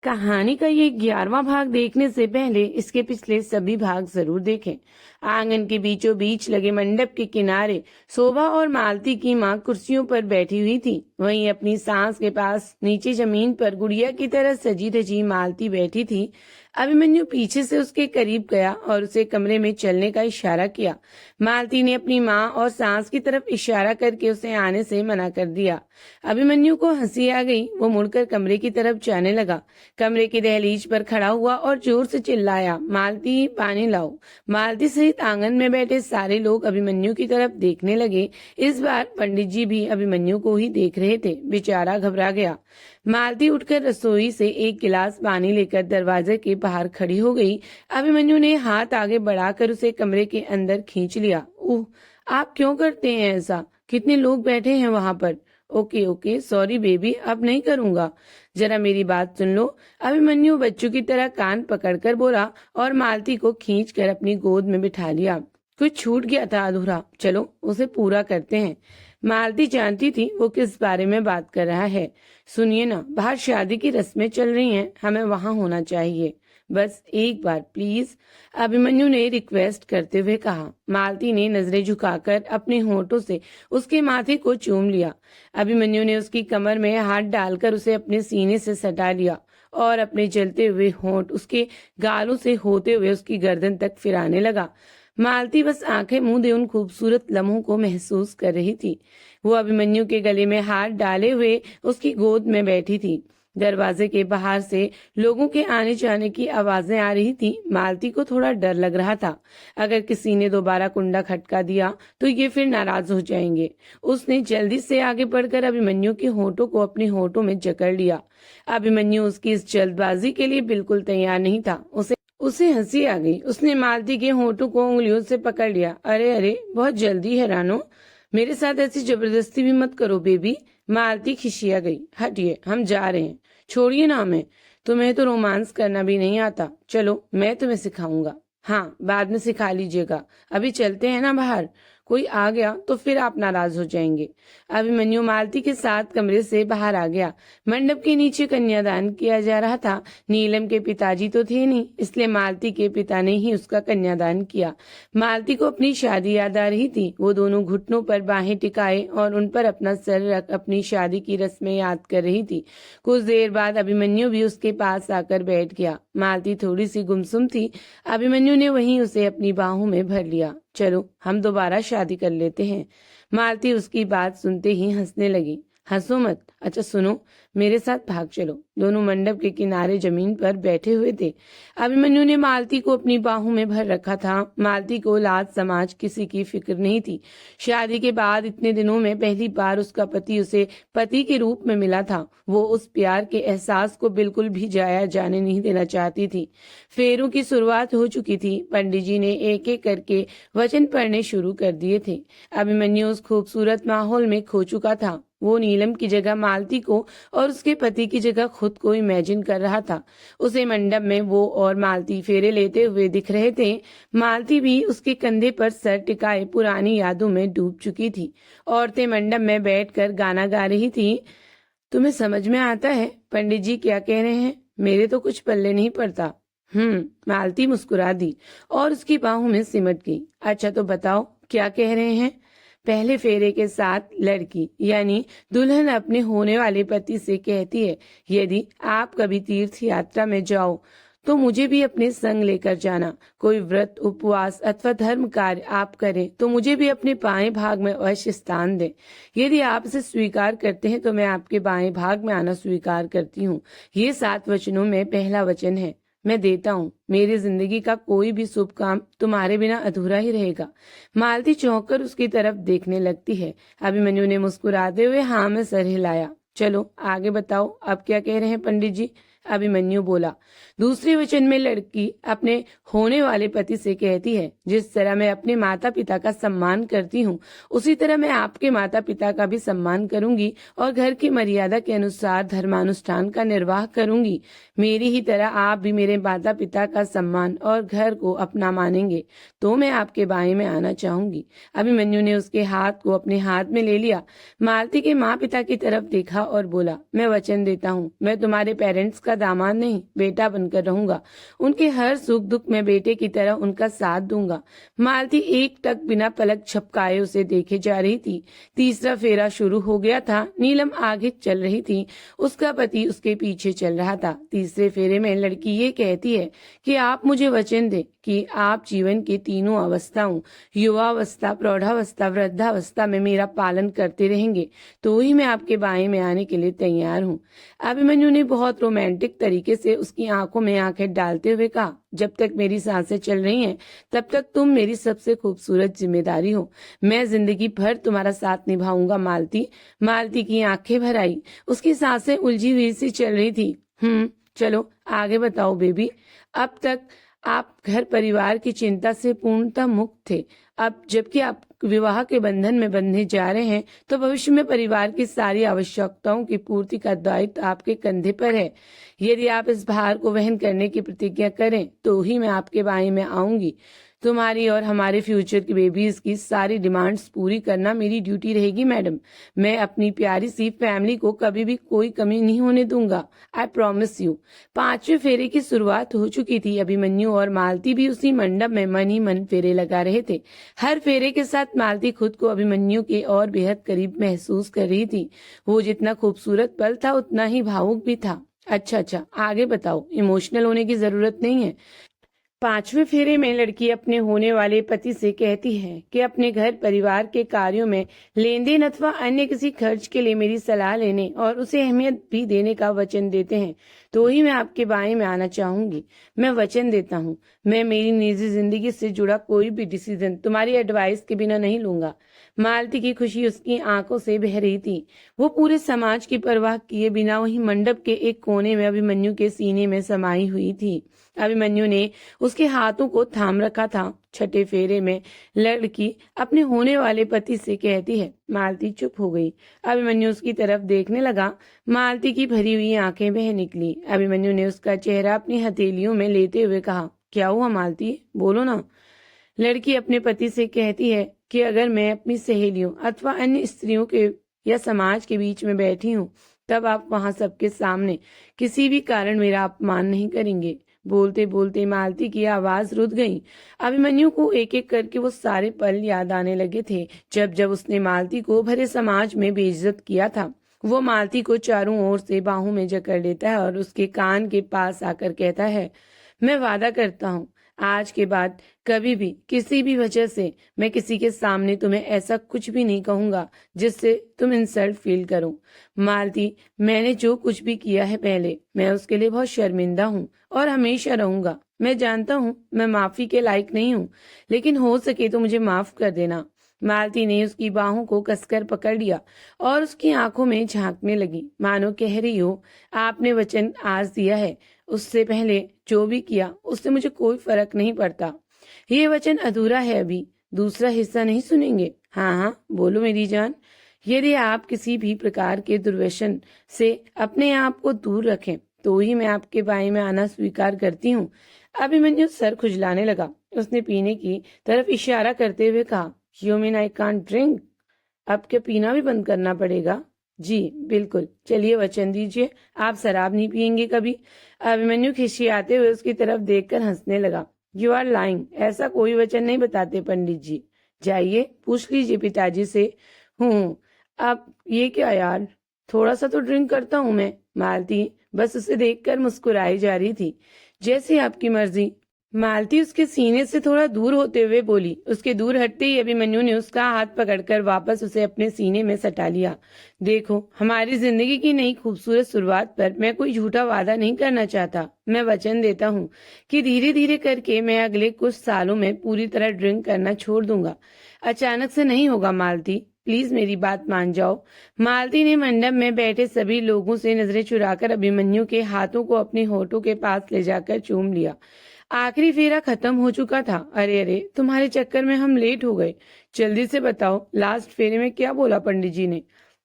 कहानी का ये 11वां भाग देखने से पहले इसके पिछले सभी भाग जरूर देखें। आंगन के बीचों बीच लगे मंडप के किनारे शोभा और मालती की माँ कुर्सियों पर बैठी हुई थी। वहीं अपनी सास के पास नीचे जमीन पर गुड़िया की तरह सजी धजी मालती बैठी थी। अभिमन्यु पीछे से उसके करीब गया और उसे कमरे में चलने का इशारा किया। मालती ने अपनी माँ और सास की तरफ इशारा करके उसे आने से मना कर दिया। अभिमन्यु को हंसी आ गई। वो मुड़कर कमरे की तरफ जाने लगा। कमरे की दहलीज पर खड़ा हुआ और जोर से चिल्लाया, मालती पानी लाओ। मालती सहित आंगन में बैठे सारे लोग अभिमन्यु की तरफ देखने लगे। इस बार पंडित जी भी अभिमन्यु को ही देख रहे थे। बेचारा घबरा गया। मालती उठकर रसोई से एक गिलास पानी लेकर दरवाजे के बाहर खड़ी हो गई। अभिमन्यु ने हाथ आगे बढ़ाकर उसे कमरे के अंदर खींच लिया। ओह, आप क्यों करते हैं ऐसा? कितने लोग बैठे हैं वहां पर? ओके ओके, सॉरी बेबी, अब नहीं करूंगा। जरा मेरी बात सुन लो। अभिमन्यु बच्चों की तरह कान पकड़कर बोला और मालती को खींचकर अपनी गोद में बिठा लिया। कुछ छूट गया था अधूरा, चलो उसे पूरा करते हैं। मालती जानती थी वो किस बारे में बात कर रहा है। सुनिए ना, बाहर शादी की रस्में चल रही हैं, हमें वहां होना चाहिए। बस एक बार प्लीज, अभिमन्यु ने रिक्वेस्ट करते हुए कहा। मालती ने नजरें झुकाकर अपने होठों से उसके माथे को चूम लिया। अभिमन्यु ने उसकी कमर में हाथ डालकर उसे अपने सीने से सटा लिया और अपने जलते हुए होंठ उसके गालों से होते हुए उसकी गर्दन तक फिराने लगा। मालती बस आंखें मूंदे उन खूबसूरत लम्हों को महसूस कर रही थी। वो अभिमन्यु के गले में हाथ डाले हुए उसकी गोद में बैठी थी। दरवाजे के बाहर से लोगों के आने जाने की आवाजें आ रही थी। मालती को थोड़ा डर लग रहा था। अगर किसी ने दोबारा कुंडा खटका दिया तो ये फिर नाराज हो जाएंगे। उसने जल्दी से आगे बढ़कर अभिमन्यु के होठों को अपने होठों में जकड़ लिया। अभिमन्यु उसकी इस जल्दबाजी के लिए बिल्कुल तैयार नहीं था। उसे हंसी आ गई। उसने मालती के होठों को उंगलियों से पकड़ लिया। अरे अरे, बहुत जल्दी है रानो, मेरे साथ ऐसी जबरदस्ती भी मत करो बेबी। मालती खिसिया गई। हटिए, हम जा रहे हैं। छोड़िए ना हमें, तुम्हें तो रोमांस करना भी नहीं आता। चलो मैं तुम्हें सिखाऊंगा। हाँ, बाद में सिखा लीजिएगा, अभी चलते हैं ना बाहर। कोई आ गया तो फिर आप नाराज हो जाएंगे। अभिमन्यु मालती के साथ कमरे से बाहर आ गया। मंडप के नीचे कन्यादान किया जा रहा था। नीलम के पिताजी तो थे नहीं, इसलिए मालती के पिता ने ही उसका कन्यादान किया। मालती को अपनी शादी याद आ रही थी। वो दोनों घुटनों पर बाहें टिकाए और उन पर अपना सर रख अपनी शादी की रस्में याद कर रही थी। कुछ देर बाद अभिमन्यु भी उसके पास आकर बैठ गया। मालती थोड़ी सी गुमसुम थी। अभिमन्यु ने वहीं उसे अपनी बाहों में भर लिया। चलो हम दोबारा शादी कर लेते हैं। मालती उसकी बात सुनते ही हंसने लगी। हंसो मत, अच्छा सुनो, मेरे साथ भाग चलो। दोनों मंडप के किनारे जमीन पर बैठे हुए थे। अभिमन्यु ने मालती को अपनी बाहों में भर रखा था। मालती को लाज समाज किसी की फिक्र नहीं थी। शादी के बाद इतने दिनों में पहली बार उसका पति उसे पति के रूप में मिला था। वो उस प्यार के एहसास को बिल्कुल भी जाया जाने नहीं देना चाहती थी। फेरों की शुरुआत हो चुकी थी। पंडित जी ने एक एक करके वचन पढ़ने शुरू कर दिए थे। अभिमन्यु उस खूबसूरत माहौल में खो चुका था। वो नीलम की जगह मालती को और उसके पति की जगह खुद को इमेजिन कर रहा था। उसे मंडप में वो और मालती फेरे लेते हुए दिख रहे थे। मालती भी उसके कंधे पर सर टिकाए पुरानी यादों में डूब चुकी थी। औरतें मंडप में बैठकर गाना गा रही थी। तुम्हें समझ में आता है पंडित जी क्या कह रहे हैं? मेरे तो कुछ पल्ले नहीं पड़ता। मालती मुस्कुरा दी और उसकी बाहों में सिमट गई। अच्छा तो बताओ क्या कह रहे हैं? पहले फेरे के साथ लड़की यानी दुल्हन अपने होने वाले पति से कहती है, यदि आप कभी तीर्थ यात्रा में जाओ तो मुझे भी अपने संग लेकर जाना। कोई व्रत उपवास अथवा धर्म कार्य आप करें तो मुझे भी अपने बाएं भाग में अवश्य स्थान दें। यदि आप इसे स्वीकार करते हैं तो मैं आपके बाएं भाग में आना स्वीकार करती हूँ। ये 7 वचनों में पहला वचन है, मैं देता हूँ। मेरी जिंदगी का कोई भी शुभ काम तुम्हारे बिना अधूरा ही रहेगा। मालती चौंक कर उसकी तरफ देखने लगती है। अभिमन्यु ने मुस्कुराते हुए हाँ में सर हिलाया। चलो आगे बताओ, अब क्या कह रहे हैं पंडित जी? अभिमन्यु बोला। दूसरे वचन में लड़की अपने होने वाले पति से कहती है, जिस तरह मैं अपने माता पिता का सम्मान करती हूँ उसी तरह मैं आपके माता पिता का भी सम्मान करूंगी और घर की मर्यादा के अनुसार धर्मानुष्ठान का निर्वाह करूंगी। मेरी ही तरह आप भी मेरे माता पिता का सम्मान और घर को अपना मानेंगे तो मैं आपके बाएं में आना चाहूंगी। अभिमन्यु ने उसके हाथ को अपने हाथ में ले लिया। मालती के माँ पिता की तरफ देखा और बोला, मैं वचन देता हूँ मैं तुम्हारे पेरेंट्स का दामाद नहीं, बेटा बनकर रहूंगा। उनके हर सुख दुख में बेटे की तरह उनका साथ दूंगा। मालती एक टक बिना पलक झपकाए उसे देखे जा रही थी। तीसरा फेरा शुरू हो गया था। नीलम आगे चल रही थी, उसका पति उसके पीछे चल रहा था। तीसरे फेरे में लड़की ये कहती है कि आप मुझे वचन दे कि आप जीवन के तीनों अवस्थाओं, युवावस्था, प्रौढ़ावस्था, वृद्धावस्था में मेरा पालन करते रहेंगे, तो ही मैं आपके बाएं में आने के लिए तैयार हूँ। अभिमन्यु ने बहुत रोमांटिक तरीके से उसकी आंखों में आंखें डालते हुए कहा, जब तक मेरी सांसें चल रही हैं तब तक तुम मेरी सबसे खूबसूरत जिम्मेदारी हो। मैं जिंदगी भर तुम्हारा साथ निभाऊंगा मालती। मालती की आंखें भर आई, उसकी सांसें उलझी हुई सी चल रही थी। चलो आगे बताओ बेबी। अब तक आप घर परिवार की चिंता से पूर्णतः मुक्त थे। अब जबकि आप विवाह के बंधन में बंधने जा रहे हैं, तो भविष्य में परिवार की सारी आवश्यकताओं की पूर्ति का दायित्व आपके कंधे पर है। यदि आप इस भार को वहन करने की प्रतिज्ञा करें, तो ही मैं आपके बाएं में आऊंगी। तुम्हारी और हमारे फ्यूचर की बेबीज की सारी डिमांड्स पूरी करना मेरी ड्यूटी रहेगी मैडम। मैं अपनी प्यारी सी फैमिली को कभी भी कोई कमी नहीं होने दूंगा। I promise you. 5वें फेरे की शुरुआत हो चुकी थी। अभिमन्यु और मालती भी उसी मंडप में मन ही मन फेरे लगा रहे थे। हर फेरे के साथ मालती खुद को अभिमन्यु के और बेहद करीब महसूस कर रही थी। वो जितना खूबसूरत पल था उतना ही भावुक भी था। अच्छा, आगे बताओ। इमोशनल होने की जरूरत नहीं है। 5वें फेरे में लड़की अपने होने वाले पति से कहती है कि अपने घर परिवार के कार्यों में लेन देन अथवा अन्य किसी खर्च के लिए मेरी सलाह लेने और उसे अहमियत भी देने का वचन देते हैं, तो ही मैं आपके बाएं में आना चाहूंगी। मैं वचन देता हूँ, मैं मेरी निजी जिंदगी से जुड़ा कोई भी डिसीजन तुम्हारी एडवाइस के बिना नहीं लूंगा। मालती की खुशी उसकी आंखों से बह रही थी। वो पूरे समाज की परवाह किए बिना वही मंडप के एक कोने में अभिमन्यु के सीने में समाई हुई थी। अभिमन्यु ने उसके हाथों को थाम रखा था। 6ठे फेरे में लड़की अपने होने वाले पति से कहती है। मालती चुप हो गई। अभिमन्यु उसकी तरफ देखने लगा। मालती की भरी हुई आंखें बह निकली। अभिमन्यु ने उसका चेहरा अपनी हथेलियों में लेते हुए कहा, क्या हुआ मालती, बोलो ना। लड़की अपने पति से कहती है कि अगर मैं अपनी सहेलियों अथवा अन्य स्त्रियों के या समाज के बीच में बैठी हूँ, तब आप वहां सबके सामने किसी भी कारण मेरा अपमान नहीं करेंगे। बोलते बोलते मालती की आवाज रुक गई। अभिमन्यु को एक एक करके वो सारे पल याद आने लगे थे, जब जब उसने मालती को भरे समाज में बेइज्जत किया था। वो मालती को चारों ओर से बाहों में जकड़ लेता है और उसके कान के पास आकर कहता है, मैं वादा करता हूँ आज के बाद कभी भी किसी भी वजह से मैं किसी के सामने तुम्हें ऐसा कुछ भी नहीं कहूंगा जिससे तुम इंसल्ट फील करो। मालती, मैंने जो कुछ भी किया है पहले, मैं उसके लिए बहुत शर्मिंदा हूँ और हमेशा रहूंगा। मैं जानता हूँ मैं माफी के लायक नहीं हूँ, लेकिन हो सके तो मुझे माफ कर देना। मालती ने उसकी बाहों को कसकर पकड़ लिया और उसकी आंखों में झांकने लगी, मानो कह रही हो, आपने वचन आज दिया है, उससे पहले जो भी किया उससे मुझे कोई फर्क नहीं पड़ता। ये वचन अधूरा है, अभी दूसरा हिस्सा नहीं सुनेंगे? हाँ, बोलो मेरी जान। यदि आप किसी भी प्रकार के दुर्व्यसन से अपने आप को दूर रखें, तो ही मैं आपके बाएं में आना स्वीकार करती हूँ। अभिमन्यु सर खुजलाने लगा। उसने पीने की तरफ इशारा करते हुए कहा, you mean I can't drink? अब क्या पीना भी बंद करना पड़ेगा? जी बिल्कुल। चलिए वचन दीजिए आप शराब नहीं पिएंगे कभी। अभिमन्यु खिसियाते हुए उसकी तरफ देखकर हंसने लगा। You are lying. ऐसा कोई वचन नहीं बताते पंडित जी। जाइए पूछ लीजिए पिताजी से। अब ये क्या यार, थोड़ा सा तो ड्रिंक करता हूँ मैं। मालती बस उसे देखकर मुस्कुराई जा रही थी। जैसे आपकी मर्जी। मालती उसके सीने से थोड़ा दूर होते हुए बोली। उसके दूर हटते ही अभिमन्यु ने उसका हाथ पकड़कर वापस उसे अपने सीने में सटा लिया। देखो, हमारी जिंदगी की नई खूबसूरत शुरुआत पर मैं कोई झूठा वादा नहीं करना चाहता। मैं वचन देता हूँ कि धीरे धीरे करके मैं अगले कुछ सालों में पूरी तरह ड्रिंक करना छोड़ दूंगा। अचानक से नहीं होगा मालती, प्लीज मेरी बात मान जाओ। मालती ने मंडप में बैठे सभी लोगों से नजरें चुराकर अभिमन्यु के हाथों को अपने होठों के पास ले जाकर चूम लिया। आखिरी फेरा खत्म हो चुका था। अरे तुम्हारे चक्कर में हम लेट हो गए। जल्दी से बताओ लास्ट फेरे में क्या बोला पंडित जी ने?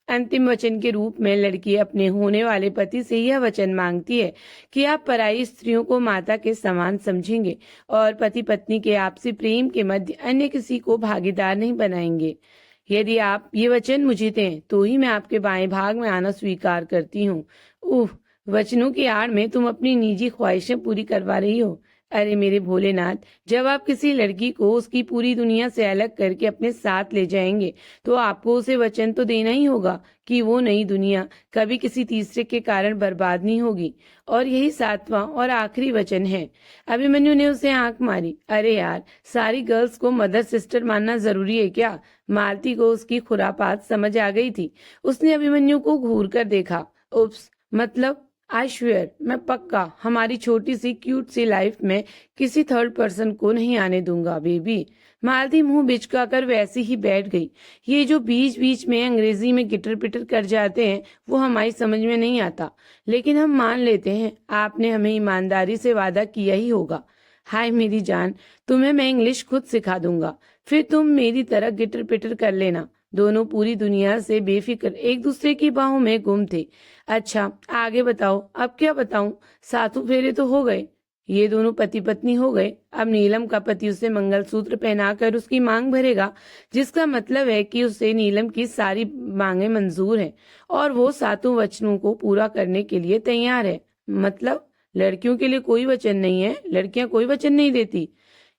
अंतिम वचन के रूप में लड़की अपने होने वाले पति से यह वचन मांगती है कि आप पराई स्त्रियों को माता के समान समझेंगे और पति पत्नी के आपसी प्रेम के मध्य अन्य किसी को भागीदार नहीं बनाएंगे। यदि आप ये वचन मुझे दें, तो ही मैं आपके बाएं भाग में आना स्वीकार करती हूँ। वचनों की आड़ में तुम अपनी निजी ख्वाहिशें पूरी करवा रही हो। अरे मेरे भोलेनाथ, जब आप किसी लड़की को उसकी पूरी दुनिया से अलग करके अपने साथ ले जाएंगे तो आपको उसे वचन तो देना ही होगा कि वो नई दुनिया कभी किसी तीसरे के कारण बर्बाद नहीं होगी। और यही 7वां और आखिरी वचन है। अभिमन्यु ने उसे आंख मारी। अरे यार, सारी गर्ल्स को मदर सिस्टर मानना जरूरी है क्या? मालती को उसकी खुरापात समझ आ गई थी। उसने अभिमन्यु को घूर कर देखा। उप्स, मतलब आई श्वेयर, मैं पक्का हमारी छोटी सी क्यूट सी लाइफ में किसी थर्ड पर्सन को नहीं आने दूंगा बेबी। मालती मुंह बिचकाकर वैसे ही बैठ गई। ये जो बीच बीच में अंग्रेजी में गिटर पिटर कर जाते हैं वो हमारी समझ में नहीं आता, लेकिन हम मान लेते हैं आपने हमें ईमानदारी से वादा किया ही होगा। हाय मेरी जान, तुम्हें मैं इंग्लिश खुद सिखा दूंगा, फिर तुम मेरी तरह गिटर पिटर कर लेना। दोनों पूरी दुनिया से बेफिक्र एक दूसरे की बाहों में गुम थे। अच्छा आगे बताओ, अब क्या बताऊं? 7 फेरे तो हो गए, ये दोनों पति पत्नी हो गए। अब नीलम का पति उसे मंगलसूत्र पहनाकर उसकी मांग भरेगा, जिसका मतलब है कि उसे नीलम की सारी मांगे मंजूर हैं और वो 7 वचनों को पूरा करने के लिए तैयार है। मतलब लड़कियों के लिए कोई वचन नहीं है? लड़कियां कोई वचन नहीं देती?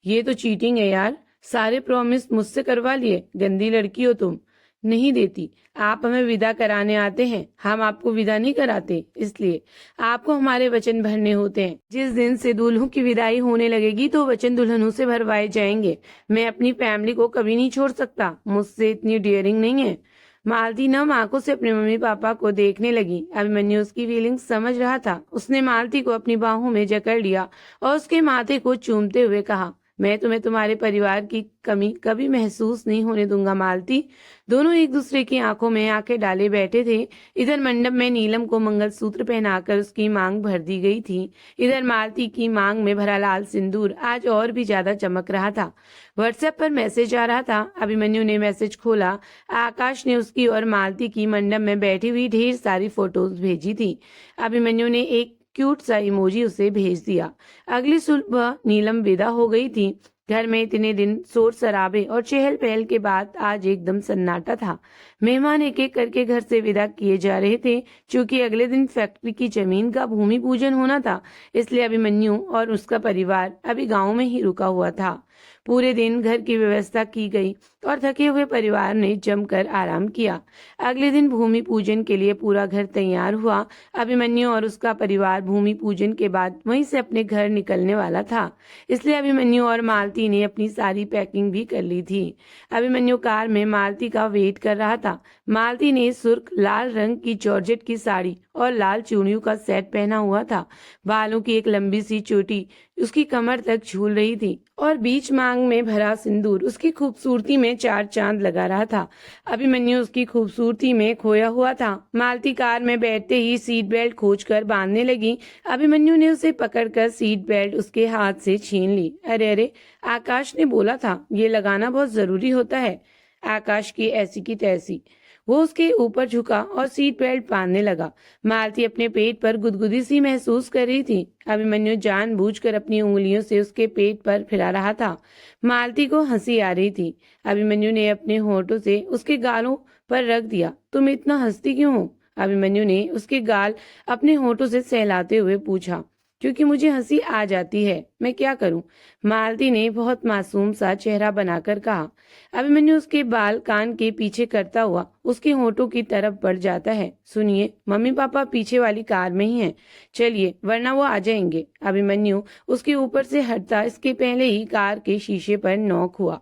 ये तो चीटिंग है यार। सारे प्रॉमिस मुझसे करवा लिए, गंदी लड़की हो तुम। नहीं देती। आप हमें विदा कराने आते हैं, हम आपको विदा नहीं कराते। इसलिए आपको हमारे वचन भरने होते हैं। जिस दिन से दूल्हों की विदाई होने लगेगी तो वचन दुल्हनों से भरवाए जाएंगे। मैं अपनी फैमिली को कभी नहीं छोड़ सकता, मुझसे इतनी डियरिंग नहीं है। मालती नम आंखों से अपने मम्मी पापा को देखने लगी। अभिमन्यु उसकी फीलिंग्स समझ रहा था। उसने मालती को अपनी बाहों में जकड़ लिया और उसके माथे को चूमते हुए कहा, मैं तुम्हें तुम्हारे परिवार की कमी कभी महसूस नहीं होने दूंगा मालती। दोनों एक दूसरे की आंखों में आंखें डाले बैठे थे। इधर मंडप में नीलम को मंगलसूत्र पहनाकर उसकी मांग भर दी गई थी। इधर मालती की मांग में भरा लाल सिंदूर आज और भी ज्यादा चमक रहा था। व्हाट्सएप पर मैसेज आ रहा था। अभिमन्यु ने मैसेज खोला। आकाश ने उसकी और मालती की मंडप में बैठी हुई ढेर सारी फोटोज भेजी थी। अभिमन्यु ने एक क्यूट सा इमोजी उसे भेज दिया। अगली सुबह नीलम विदा हो गई थी। घर में इतने दिन शोर शराबे और चहल पहल के बाद आज एकदम सन्नाटा था। मेहमान एक एक करके घर से विदा किए जा रहे थे। क्योंकि अगले दिन फैक्ट्री की जमीन का भूमि पूजन होना था, इसलिए अभिमन्यु और उसका परिवार अभी गांव में ही रुका हुआ था। पूरे दिन घर की व्यवस्था की गई और थके हुए परिवार ने जमकर आराम किया। अगले दिन भूमि पूजन के लिए पूरा घर तैयार हुआ। अभिमन्यु और उसका परिवार भूमि पूजन के बाद वहीं से अपने घर निकलने वाला था, इसलिए अभिमन्यु और मालती ने अपनी सारी पैकिंग भी कर ली थी। अभिमन्यु कार में मालती का वेट कर रहा था। मालती ने सुर्ख लाल रंग की जॉर्जेट की साड़ी और लाल चूड़ियों का सेट पहना हुआ था। बालों की एक लंबी सी चोटी उसकी कमर तक झूल रही थी और बीच मांग में भरा सिंदूर उसकी खूबसूरती में 4 चांद लगा रहा था। अभिमन्यु उसकी खूबसूरती में खोया हुआ था। मालती कार में बैठते ही सीट बेल्ट खोजकर बांधने लगी। अभिमन्यु ने उसे पकड़कर सीट बेल्ट उसके हाथ से छीन ली। अरे अरे, आकाश ने बोला था ये लगाना बहुत जरूरी होता है। आकाश की ऐसी की तैसी। वो उसके ऊपर झुका और सीट बेल्ट बांधने लगा। मालती अपने पेट पर गुदगुदी सी महसूस कर रही थी। अभिमन्यु जानबूझकर अपनी उंगलियों से उसके पेट पर फिरा रहा था। मालती को हंसी आ रही थी। अभिमन्यु ने अपने होठों से उसके गालों पर रख दिया। तुम इतना हंसती क्यों हो? अभिमन्यु ने उसके गाल अपने होठों से सहलाते हुए पूछा। क्योंकि मुझे हंसी आ जाती है, मैं क्या करूं? मालती ने बहुत मासूम सा चेहरा बनाकर कहा। अभिमन्यु उसके बाल कान के पीछे करता हुआ उसके होठों की तरफ बढ़ जाता है। सुनिए, मम्मी पापा पीछे वाली कार में ही हैं, चलिए वरना वो आ जाएंगे। अभिमन्यु उसके ऊपर से हटता इसके पहले ही कार के शीशे पर नॉक हुआ।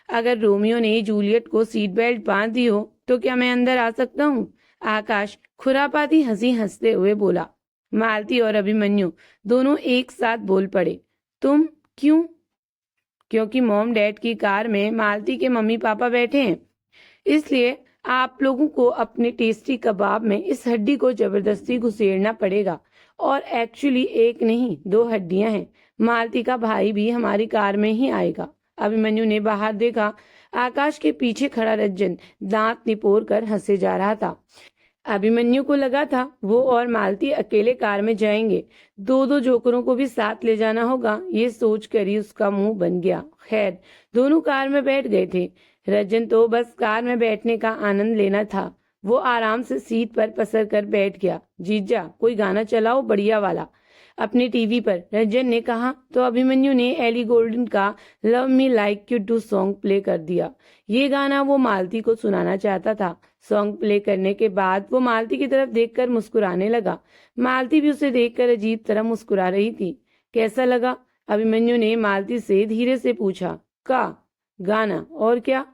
अगर रोमियो ने जूलियट को सीट बेल्ट बांध दी हो तो क्या मैं अंदर आ सकता हूँ? आकाश खुरापाती हंसी हंसते हुए बोला। मालती और अभिमन्यु दोनों एक साथ बोल पड़े। तुम क्यों? क्योंकि मॉम डैड की कार में मालती के मम्मी पापा बैठे हैं, इसलिए आप लोगों को अपने टेस्टी कबाब में इस हड्डी को जबरदस्ती घुसेड़ना पड़ेगा। और एक्चुअली एक नहीं 2 हड्डियां हैं। मालती का भाई भी हमारी कार में ही आएगा। अभिमन्यु ने बाहर देखा। आकाश के पीछे खड़ा रंजन दांत निपोर कर हंसे जा रहा था। अभिमन्यु को लगा था वो और मालती अकेले कार में जाएंगे, 2 जोकरों को भी साथ ले जाना होगा। ये सोच कर ही उसका मुंह बन गया। खैर, दोनों कार में बैठ गए थे। रंजन तो बस कार में बैठने का आनंद लेना था। वो आराम से सीट पर पसर कर बैठ गया। जीजा कोई गाना चलाओ बढ़िया वाला। अपने टीवी पर रंजन ने कहा तो अभिमन्यु ने एली गोल्डन का love me like you do song play कर दिया। ये गाना वो मालती को सुनाना चाहता था। सॉन्ग प्ले करने के बाद वो मालती की तरफ देखकर मुस्कुराने लगा। मालती भी उसे देखकर अजीब तरह मुस्कुरा रही थी। कैसा लगा? अभिमन्यु ने मालती से धीरे से पूछा। का गाना? और क्या?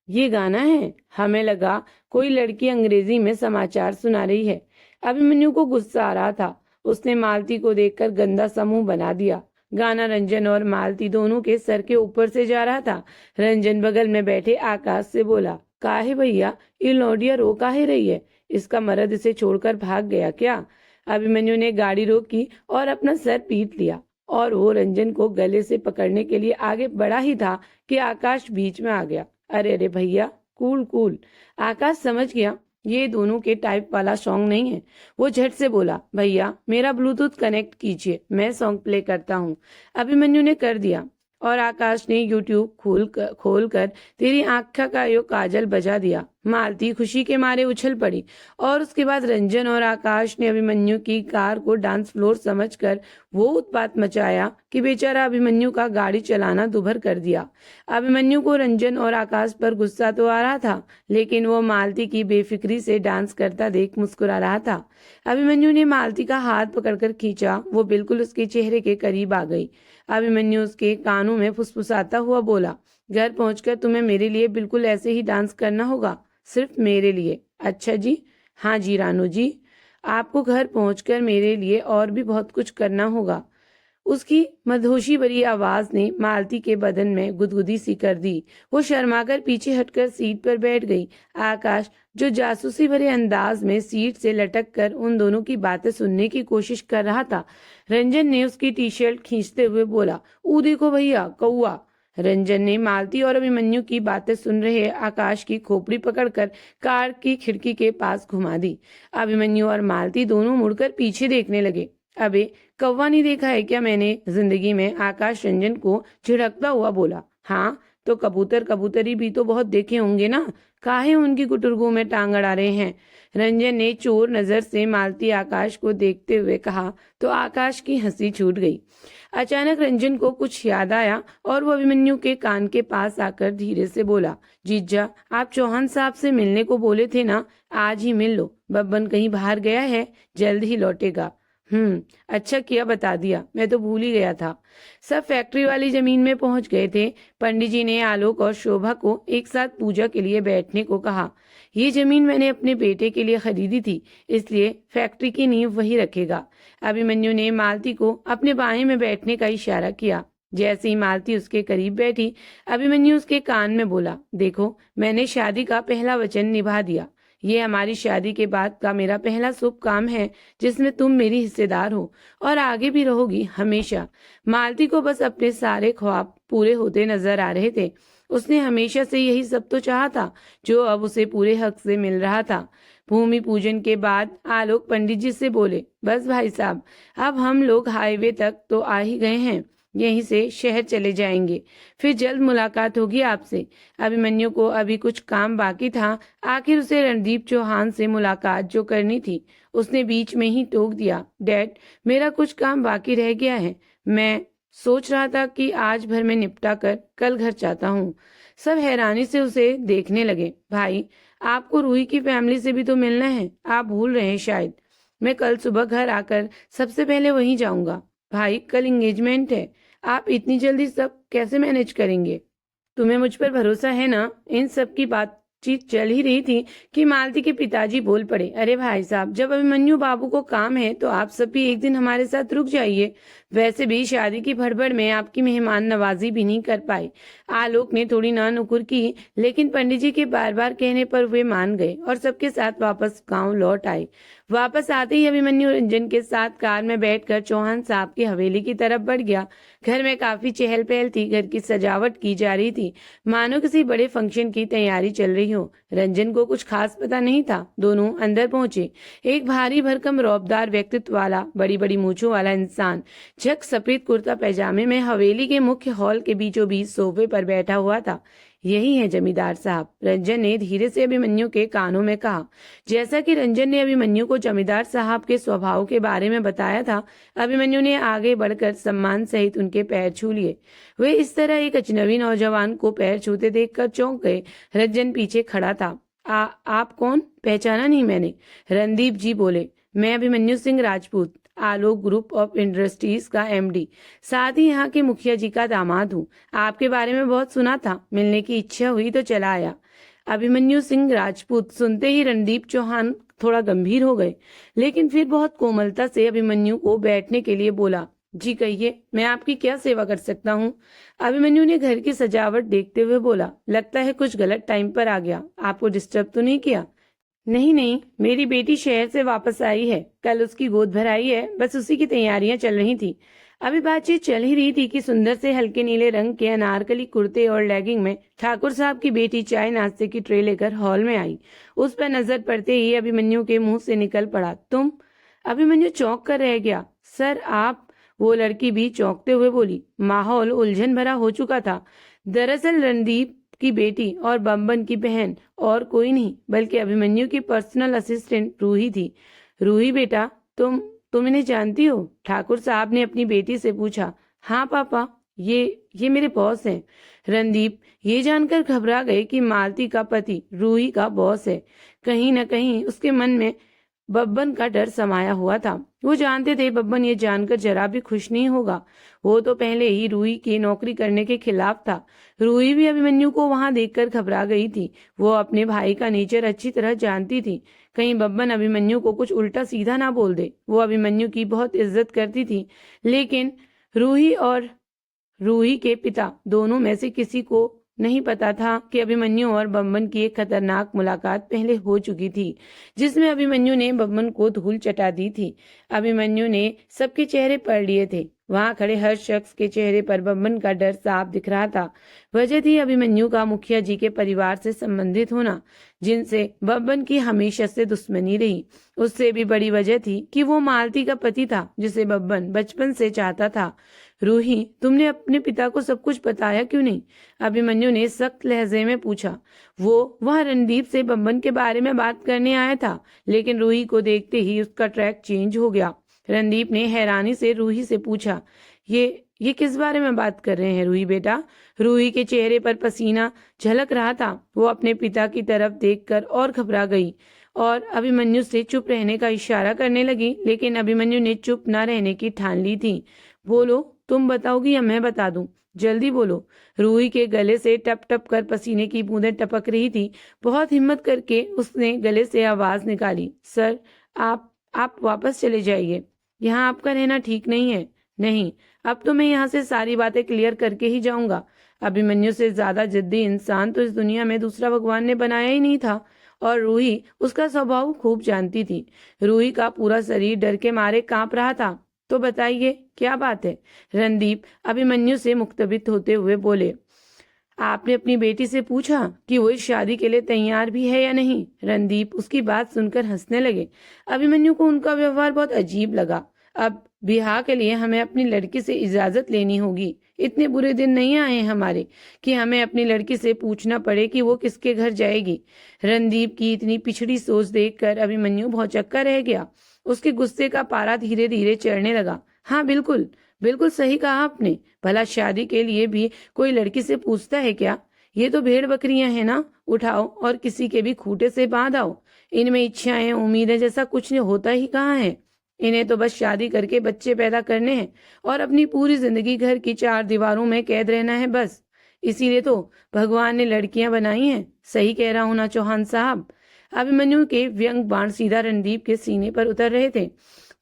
ये गाना है। हमें लगा कोई लड़की अंग्रेजी में समाचार सुना रही है। अभिमन्यु को गुस्सा आ रहा था। उसने मालती को देखकर गंदा सा मुंह बना दिया। गाना रंजन और मालती दोनों के सर के ऊपर से जा रहा था। रंजन बगल में बैठे आकाश से बोला, काहे भैया ये लौंडिया रो काहे रही है? इसका मर्द इसे छोड़कर भाग गया क्या? अभिमन्यु ने गाड़ी रोकी और अपना सर पीट लिया और वो रंजन को गले से पकड़ने के लिए आगे बढ़ा ही था कि आकाश बीच में आ गया। अरे अरे भैया कूल कूल। आकाश समझ गया ये दोनों के टाइप वाला सॉन्ग नहीं है। वो झट से बोला, भैया मेरा ब्लूटूथ कनेक्ट कीजिए, मैं सॉन्ग प्ले करता हूँ। अभिमन्यु ने कर दिया और आकाश ने यूट्यूब खोल कर तेरी आँखा का यो काजल बजा दिया। मालती खुशी के मारे उछल पड़ी और उसके बाद रंजन और आकाश ने अभिमन्यु की कार को डांस फ्लोर समझकर वो उत्पात मचाया कि बेचारा अभिमन्यु का गाड़ी चलाना दुभर कर दिया। अभिमन्यु को रंजन और आकाश पर गुस्सा तो आ रहा था, लेकिन वो मालती की बेफिक्री से डांस करता देख मुस्कुरा रहा था। अभिमन्यु ने मालती का हाथ पकड़कर खींचा। वो बिल्कुल उसके चेहरे के करीब आ गई। अभिमन्यु उसके कानों में फुसफुसाता हुआ बोला, घर पहुंचकर तुम्हें मेरे लिए बिल्कुल ऐसे ही डांस करना होगा, सिर्फ मेरे लिए। अच्छा जी? हाँ जी रानू जी, आपको घर पहुंचकर मेरे लिए और भी बहुत कुछ करना होगा। उसकी मदहोशी भरी आवाज ने मालती के बदन में गुदगुदी सी कर दी। वो शर्माकर पीछे हटकर सीट पर बैठ गई। आकाश जो जासूसी भरे अंदाज में सीट से लटक कर उन दोनों की बातें सुनने की कोशिश कर रहा था। रंजन ने उसकी टी शर्ट खींचते हुए बोला, ऊ देखो भैया कौआ। रंजन ने मालती और अभिमन्यु की बातें सुन रहे आकाश की खोपड़ी पकड़कर कार की खिड़की के पास घुमा दी। अभिमन्यु और मालती दोनों मुड़कर पीछे देखने लगे। अबे कौवा नहीं देखा है क्या मैंने जिंदगी में? आकाश रंजन को झिड़कता हुआ बोला। हाँ तो कबूतर कबूतरी भी तो बहुत देखे होंगे ना, काहे उनकी कुटुरगू में टांग अड़ा रहे हैं? रंजन ने चोर नजर से मालती आकाश को देखते हुए कहा तो आकाश की हंसी छूट गई। अचानक रंजन को कुछ याद आया और वो अभिमन्यु के कान के पास आकर धीरे से बोला, जीजा आप चौहान साहब से मिलने को बोले थे ना, आज ही मिल लो। बब्बन कहीं बाहर गया है, जल्द ही लौटेगा। अच्छा किया बता दिया, मैं तो भूल ही गया था। सब फैक्ट्री वाली जमीन में पहुंच गए थे। पंडित जी ने आलोक और शोभा को एक साथ पूजा के लिए बैठने को कहा। ये जमीन मैंने अपने बेटे के लिए खरीदी थी, इसलिए फैक्ट्री की नींव वही रखेगा। अभिमन्यु ने मालती को अपने बाएं में बैठने का इशारा किया। जैसे ही मालती उसके करीब बैठी, अभिमन्यु उसके कान में बोला, देखो मैंने शादी का पहला वचन निभा दिया। ये हमारी शादी के बाद का मेरा पहला शुभ काम है जिसमें तुम मेरी हिस्सेदार हो और आगे भी रहोगी हमेशा। मालती को बस अपने सारे ख्वाब पूरे होते नजर आ रहे थे। उसने हमेशा से यही सब तो चाहा था जो अब उसे पूरे हक से मिल रहा था। भूमि पूजन के बाद आलोक पंडित जी से बोले, बस भाई साहब अब हम लोग हाईवे तक तो आ ही गए हैं, यहीं से शहर चले जाएंगे, फिर जल्द मुलाकात होगी आपसे। अभिमन्यु को अभी कुछ काम बाकी था। आखिर उसे रणदीप चौहान से मुलाकात जो करनी थी, उसने बीच में ही टोक दिया, डैड मेरा कुछ काम बाकी रह गया है, मैं सोच रहा था कि आज भर में निपटा कर कल घर जाता हूँ। सब हैरानी से उसे देखने लगे। भाई आपको रूही की फैमिली से भी तो मिलना है, आप भूल रहे हैं शायद। मैं कल सुबह घर आकर सबसे पहले वहीं जाऊंगा। भाई कल एंगेजमेंट है, आप इतनी जल्दी सब कैसे मैनेज करेंगे? तुम्हें मुझ पर भरोसा है ना? इन सब की बातचीत चल ही रही थी कि मालती के पिताजी बोल पड़े, अरे भाई साहब जब अभिमन्यु बाबू को काम है तो आप सब भी एक दिन हमारे साथ रुक जाइए। वैसे भी शादी की भड़बड़ में आपकी मेहमान नवाजी भी नहीं कर पाई। आलोक ने थोड़ी ना नुकुर की, लेकिन पंडित जी के बार बार कहने पर वे मान गए और सबके साथ वापस गांव लौट आए। वापस आते ही अभिमन्यु रंजन के साथ कार में बैठकर चौहान साहब की हवेली की तरफ बढ़ गया। घर में काफी चहल पहल थी, घर की सजावट की जा रही थी, मानो किसी बड़े फंक्शन की तैयारी चल रही हो। रंजन को कुछ खास पता नहीं था। दोनों अंदर पहुंचे। एक भारी भरकम रौबदार व्यक्तित्व वाला, बड़ी बड़ी मूंछों वाला इंसान झक सफेद कुर्ता पैजामे में हवेली के मुख्य हॉल के बीचों बीच सोफे पर बैठा हुआ था। यही है जमींदार साहब, रंजन ने धीरे से अभिमन्यु के कानों में कहा। जैसा कि रंजन ने अभिमन्यु को जमींदार साहब के स्वभाव के बारे में बताया था, अभिमन्यु ने आगे बढ़कर सम्मान सहित उनके पैर छू लिए। वे इस तरह एक अजनबी नौजवान को पैर छूते देखकर चौंक गए। रंजन पीछे खड़ा था। आप कौन? पहचाना नहीं मैंने। रणदीप जी बोले, मैं अभिमन्यु सिंह राजपूत, आलोक ग्रुप ऑफ इंडस्ट्रीज का एमडी, साथ ही यहाँ के मुखिया जी का दामाद हूँ। आपके बारे में बहुत सुना था, मिलने की इच्छा हुई तो चला आया। अभिमन्यु सिंह राजपूत सुनते ही रणदीप चौहान थोड़ा गंभीर हो गए, लेकिन फिर बहुत कोमलता से अभिमन्यु को बैठने के लिए बोला। जी कहिए, मैं आपकी क्या सेवा कर सकता हूँ? अभिमन्यु ने घर की सजावट देखते हुए बोला। लगता है कुछ गलत टाइम पर आ गया, आपको डिस्टर्ब तो नहीं किया? नहीं नहीं, मेरी बेटी शहर से वापस आई है, कल उसकी गोद भराई है, बस उसी की तैयारियां चल रही थी। अभी बातचीत चल ही रही थी कि सुंदर से हल्के नीले रंग के अनारकली कुर्ते और लेगिंग में ठाकुर साहब की बेटी चाय नाश्ते की ट्रे लेकर हॉल में आई। उस पर नजर पड़ते ही अभिमन्यु के मुंह से निकल पड़ा, तुम? अभिमन्यु चौंक कर रह गया। सर आप? वो लड़की भी चौंकते हुए बोली। माहौल उलझन भरा हो चुका था। दरअसल रणदीप की बेटी और बम्बन की बहन और कोई नहीं बल्कि अभिमन्यु की पर्सनल असिस्टेंट रूही थी। रूही बेटा, तुम इन्हें जानती हो? ठाकुर साहब ने अपनी बेटी से पूछा। हाँ पापा, ये मेरे बॉस हैं। रणदीप ये जानकर घबरा गए कि मालती का पति रूही का बॉस है। कहीं न कहीं उसके मन में बब्बन का डर समाया हुआ था। वो जानते थे बब्बन ये जानकर जरा भी खुश नहीं होगा। वो तो पहले ही रूही की नौकरी करने के खिलाफ था। रूही भी अभिमन्यु को वहां देखकर घबरा गई थी। वो अपने भाई का नेचर अच्छी तरह जानती थी। कहीं बब्बन अभिमन्यु को कुछ उल्टा सीधा ना बोल दे। वो अभिमन्यु की बहुत इज्जत करती थी, लेकिन रूही और रूही के पिता दोनों में से किसी को नहीं पता था कि अभिमन्यु और बब्बन की एक खतरनाक मुलाकात पहले हो चुकी थी, जिसमें अभिमन्यु ने बब्बन को धूल चटा दी थी। अभिमन्यु ने सबके चेहरे पढ़ लिए थे। वहां खड़े हर शख्स के चेहरे पर बब्बन का डर साफ दिख रहा था। वजह थी अभिमन्यु का मुखिया जी के परिवार से संबंधित होना, जिनसे बब्बन की हमेशा से दुश्मनी रही। उससे भी बड़ी वजह थी कि वो मालती का पति था, जिसे बब्बन बचपन से चाहता था। रूही, तुमने अपने पिता को सब कुछ बताया क्यों नहीं? अभिमन्यु ने सख्त लहजे में पूछा। वो वहां रणदीप से बब्बन के बारे में बात करने आया था, लेकिन रूही को देखते ही उसका ट्रैक चेंज हो गया। रणदीप ने हैरानी से रूही से पूछा, ये किस बारे में बात कर रहे हैं रूही बेटा? रूही के चेहरे पर पसीना झलक रहा था। वो अपने पिता की तरफ देखकर और घबरा गई और अभिमन्यु से चुप रहने का इशारा करने लगी, लेकिन अभिमन्यु ने चुप न रहने की ठान ली थी। बोलो, तुम बताओगी या मैं बता दूं? जल्दी बोलो। रूही के गले से टप टप कर पसीने की बूंदें टपक रही थी। बहुत हिम्मत करके उसने गले से आवाज निकाली, सर आप वापस चले जाइए, यहाँ आपका रहना ठीक नहीं है। नहीं, अब तो मैं यहाँ से सारी बातें क्लियर करके ही जाऊंगा। अभिमन्यु से ज्यादा जिद्दी इंसान तो इस दुनिया में दूसरा भगवान ने बनाया ही नहीं था, और रूही उसका स्वभाव खूब जानती थी। रूही का पूरा शरीर डर के मारे कांप रहा था। तो बताइए क्या बात है? रणदीप अभिमन्यु से मुख्तबित होते हुए बोले। आपने अपनी बेटी से पूछा कि वो इस शादी के लिए तैयार भी है या नहीं? रणदीप उसकी बात सुनकर हंसने लगे। अभिमन्यु को उनका व्यवहार बहुत अजीब लगा। अब ब्याह के लिए हमें अपनी लड़की से इजाजत लेनी होगी। इतने बुरे दिन नहीं आए हमारे कि हमें अपनी लड़की से पूछना पड़े कि वो किसके घर जाएगी। रणदीप की इतनी पिछड़ी सोच देखकर अभिमन्यु भौचक्का रह गया। उसके गुस्से का पारा धीरे धीरे चढ़ने लगा। हाँ, बिल्कुल बिल्कुल सही कहा आपने। भला शादी के लिए भी कोई लड़की से पूछता है क्या? ये तो भेड़ बकरियां हैं ना, उठाओ और किसी के भी खूंटे से बांध आओ। इनमें इच्छाएं उम्मीदें जैसा कुछ होता ही कहाँ है। इन्हें तो बस शादी करके बच्चे पैदा करने हैं और अपनी पूरी जिंदगी घर की चार दीवारों में कैद रहना है बस। इसीलिए तो भगवान ने लड़कियां बनाई हैं। सही कह रहा हूं ना चौहान साहब? अभिमन्यु के व्यंग बाण सीधा रणदीप के सीने पर उतर रहे थे।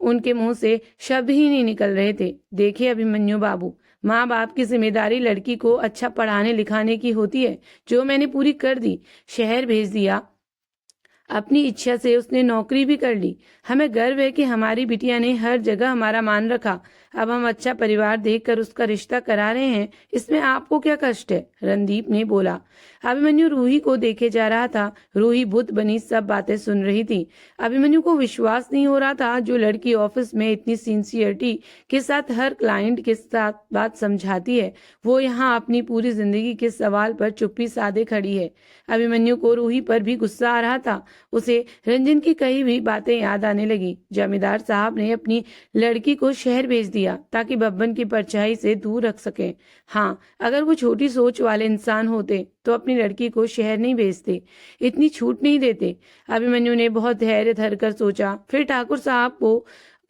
उनके मुंह से शब्द ही नहीं निकल रहे थे। देखिए अभिमन्यु बाबू, माँ बाप की जिम्मेदारी लड़की को अच्छा पढ़ाने लिखाने की होती है, जो मैंने पूरी कर दी। शहर भेज दिया, अपनी इच्छा से उसने नौकरी भी कर ली। हमें गर्व है कि हमारी बिटिया ने हर जगह हमारा मान रखा। अब हम अच्छा परिवार देखकर उसका रिश्ता करा रहे हैं, इसमें आपको क्या कष्ट है? रणदीप ने बोला। अभिमन्यु रूही को देखे जा रहा था। रूही बुत बनी सब बातें सुन रही थी। अभिमन्यु को विश्वास नहीं हो रहा था, जो लड़की ऑफिस में इतनी सिंसियरिटी के साथ हर क्लाइंट के साथ बात समझाती है, वो यहाँ अपनी पूरी जिंदगी के सवाल पर चुप्पी साधे खड़ी है। अभिमन्यु को रूही पर भी गुस्सा आ रहा था। उसे रंजन की कही हुई बातें याद आने लगी। जमींदार साहब ने अपनी लड़की को शहर भेज दिया ताकि बब्बन की परछाई से दूर रख सके। हाँ, अगर वो छोटी सोच वाले इंसान होते तो अपनी लड़की को शहर नहीं भेजते, इतनी छूट नहीं देते। अभिमन्यु ने बहुत धैर्य धरकर सोचा, फिर ठाकुर साहब को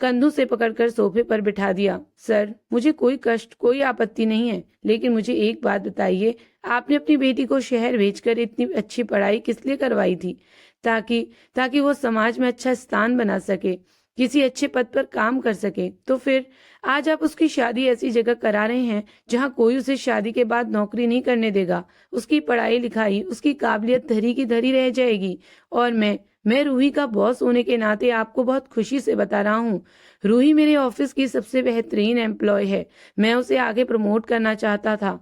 कंधों से पकड़कर सोफे पर बिठा दिया। सर, मुझे कोई कष्ट, कोई आपत्ति नहीं है, लेकिन मुझे एक बात बताइए, आपने अपनी बेटी को शहर भेजकर इतनी अच्छी पढ़ाई किस लिए करवाई थी? ताकि वो समाज में अच्छा स्थान बना सके, किसी अच्छे पद पर काम कर सके। तो फिर आज आप उसकी शादी ऐसी जगह करा रहे हैं जहां कोई उसे शादी के बाद नौकरी नहीं करने देगा। उसकी पढ़ाई लिखाई, उसकी काबिलियत धरी की धरी रह जाएगी। और मैं रूही का बॉस होने के नाते आपको बहुत खुशी से बता रहा हूँ, रूही मेरे ऑफिस की सबसे बेहतरीन एम्प्लॉय है। मैं उसे आगे प्रमोट करना चाहता था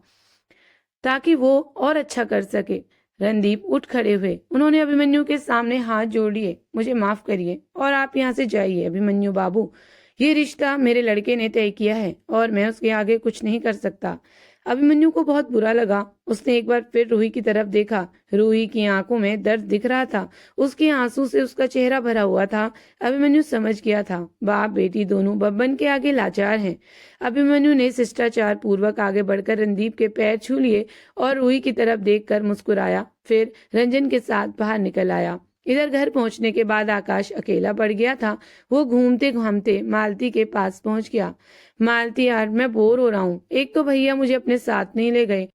ताकि वो और अच्छा कर सके। रणदीप उठ खड़े हुए। उन्होंने अभिमन्यु के सामने हाथ जोड़ लिए। मुझे माफ करिए और आप यहाँ से जाइए अभिमन्यु बाबू। ये रिश्ता मेरे लड़के ने तय किया है और मैं उसके आगे कुछ नहीं कर सकता। अभिमन्यु को बहुत बुरा लगा। उसने एक बार फिर रूही की तरफ देखा। रूही की आंखों में दर्द दिख रहा था। उसके आंसू से उसका चेहरा भरा हुआ था। अभिमन्यु समझ गया था, बाप बेटी दोनों बब्बन के आगे लाचार हैं। अभिमन्यु ने शिष्टाचार पूर्वक आगे बढ़कर रणदीप के पैर छू लिए और रूही की तरफ देखकर मुस्कुराया। फिर रंजन के साथ बाहर निकल आया। इधर घर पहुंचने के बाद आकाश अकेला पड़ गया था। वो घूमते घूमते मालती के पास पहुंच गया। मालती, यार मैं बोर हो रहा हूँ। एक तो भैया मुझे अपने साथ नहीं ले गए,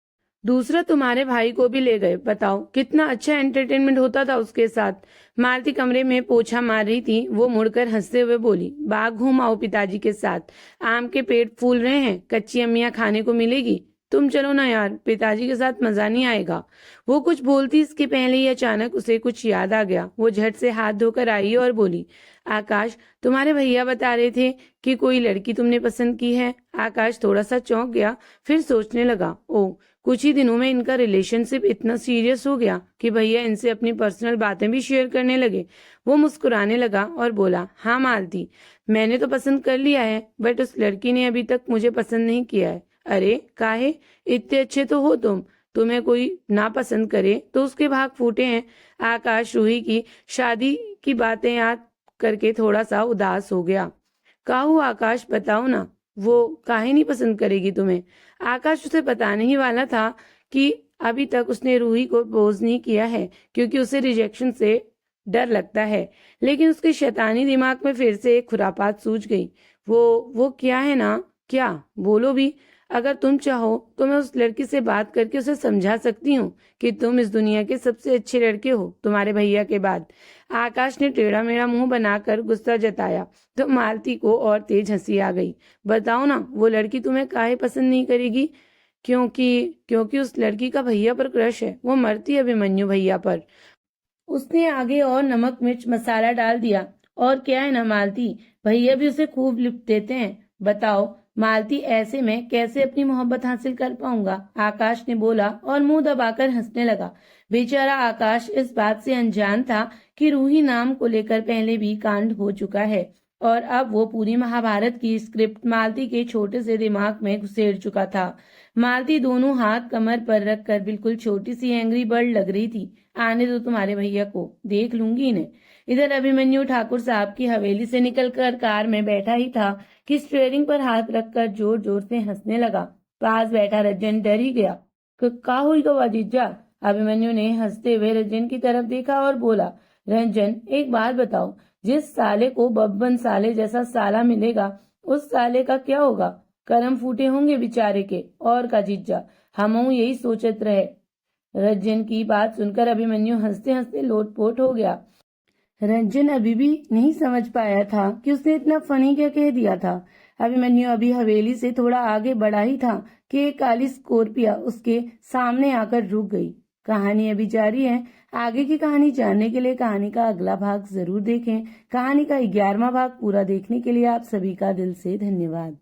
दूसरा तुम्हारे भाई को भी ले गए। बताओ कितना अच्छा एंटरटेनमेंट होता था उसके साथ। मालती कमरे में पोछा मार रही थी। वो मुड़कर हंसते हुए बोली, बाग घूम आओ पिताजी के साथ, आम के पेट फूल रहे हैं, कच्ची अम्मियाँ खाने को मिलेगी। तुम चलो ना यार, पिताजी के साथ मजा नहीं आएगा। वो कुछ बोलती इसके पहले ही अचानक उसे कुछ याद आ गया। वो झट से हाथ धोकर आई और बोली, आकाश, तुम्हारे भैया बता रहे थे कि कोई लड़की तुमने पसंद की है। आकाश थोड़ा सा चौंक गया, फिर सोचने लगा, ओ, कुछ ही दिनों में इनका रिलेशनशिप इतना सीरियस हो गया कि भैया इनसे अपनी पर्सनल बातें भी शेयर करने लगे। वो मुस्कुराने लगा और बोला, हाँ मालती, मैंने तो पसंद कर लिया है, बट उस लड़की ने अभी तक मुझे पसंद नहीं किया है। अरे काहे, इतने अच्छे तो हो तुम, तुम्हें कोई ना पसंद करे तो उसके भाग फूटे हैं। आकाश रूही की शादी की बातें याद करके थोड़ा सा उदास हो गया। काहू आकाश, बताओ ना, वो काहे नहीं पसंद करेगी तुम्हें? आकाश उसे बताने ही वाला था कि अभी तक उसने रूही को प्रपोज नहीं किया है क्योंकि उसे रिजेक्शन से डर लगता है। लेकिन उसके शैतानी दिमाग में फिर से एक खुरापात सूझ गई। वो क्या है ना? क्या? बोलो भी। अगर तुम चाहो तो मैं उस लड़की से बात करके उसे समझा सकती हूँ कि तुम इस दुनिया के सबसे अच्छे लड़के हो, तुम्हारे भैया के बाद। आकाश ने टेढ़ा मेढ़ा मुंह बनाकर गुस्सा जताया तो मालती को और तेज हंसी आ गई। बताओ ना, वो लड़की तुम्हें काहे पसंद नहीं करेगी? क्योंकि उस लड़की का भैया पर क्रश है। वो मरती है अभिमन्यु भैया पर। उसने आगे और नमक मिर्च मसाला डाल दिया। और क्या है ना मालती, भैया भी उसे खूब लिप्ट देते हैं। बताओ मालती, ऐसे में कैसे अपनी मोहब्बत हासिल कर पाऊंगा? आकाश ने बोला और मुंह दबाकर हंसने लगा। बेचारा आकाश इस बात से अनजान था कि रूही नाम को लेकर पहले भी कांड हो चुका है और अब वो पूरी महाभारत की स्क्रिप्ट मालती के छोटे से दिमाग में घुसेड़ चुका था। मालती दोनों हाथ कमर पर रखकर बिल्कुल छोटी सी एंग्री बर्ड लग रही थी। आने दो तुम्हारे भैया को, देख लूंगी इन्हें। इधर अभिमन्यु ठाकुर साहब की हवेली से निकलकर कार में बैठा ही था कि स्टीयरिंग पर हाथ रखकर जोर जोर से हंसने लगा। पास बैठा रंजन डर ही गया। का हुई गवा जीजा? अभिमन्यु ने हंसते हुए रंजन की तरफ देखा और बोला, रंजन एक बात बताओ, जिस साले को बब्बन साले जैसा साला मिलेगा उस साले का क्या होगा? करम फूटे होंगे बेचारे के। और का जीजा, हम यही सोचत रहे। रंजन की बात सुनकर अभिमन्यु हंसते हंसते लोटपोट हो गया। रंजन अभी भी नहीं समझ पाया था कि उसने इतना फनी क्या कह दिया था। अभिमन्यु अभी हवेली से थोड़ा आगे बढ़ा ही था कि एक काली स्कॉर्पिया उसके सामने आकर रुक गई। कहानी अभी जारी है। आगे की कहानी जानने के लिए कहानी का अगला भाग जरूर देखें। कहानी का 11वां भाग पूरा देखने के लिए आप सभी का दिल से धन्यवाद।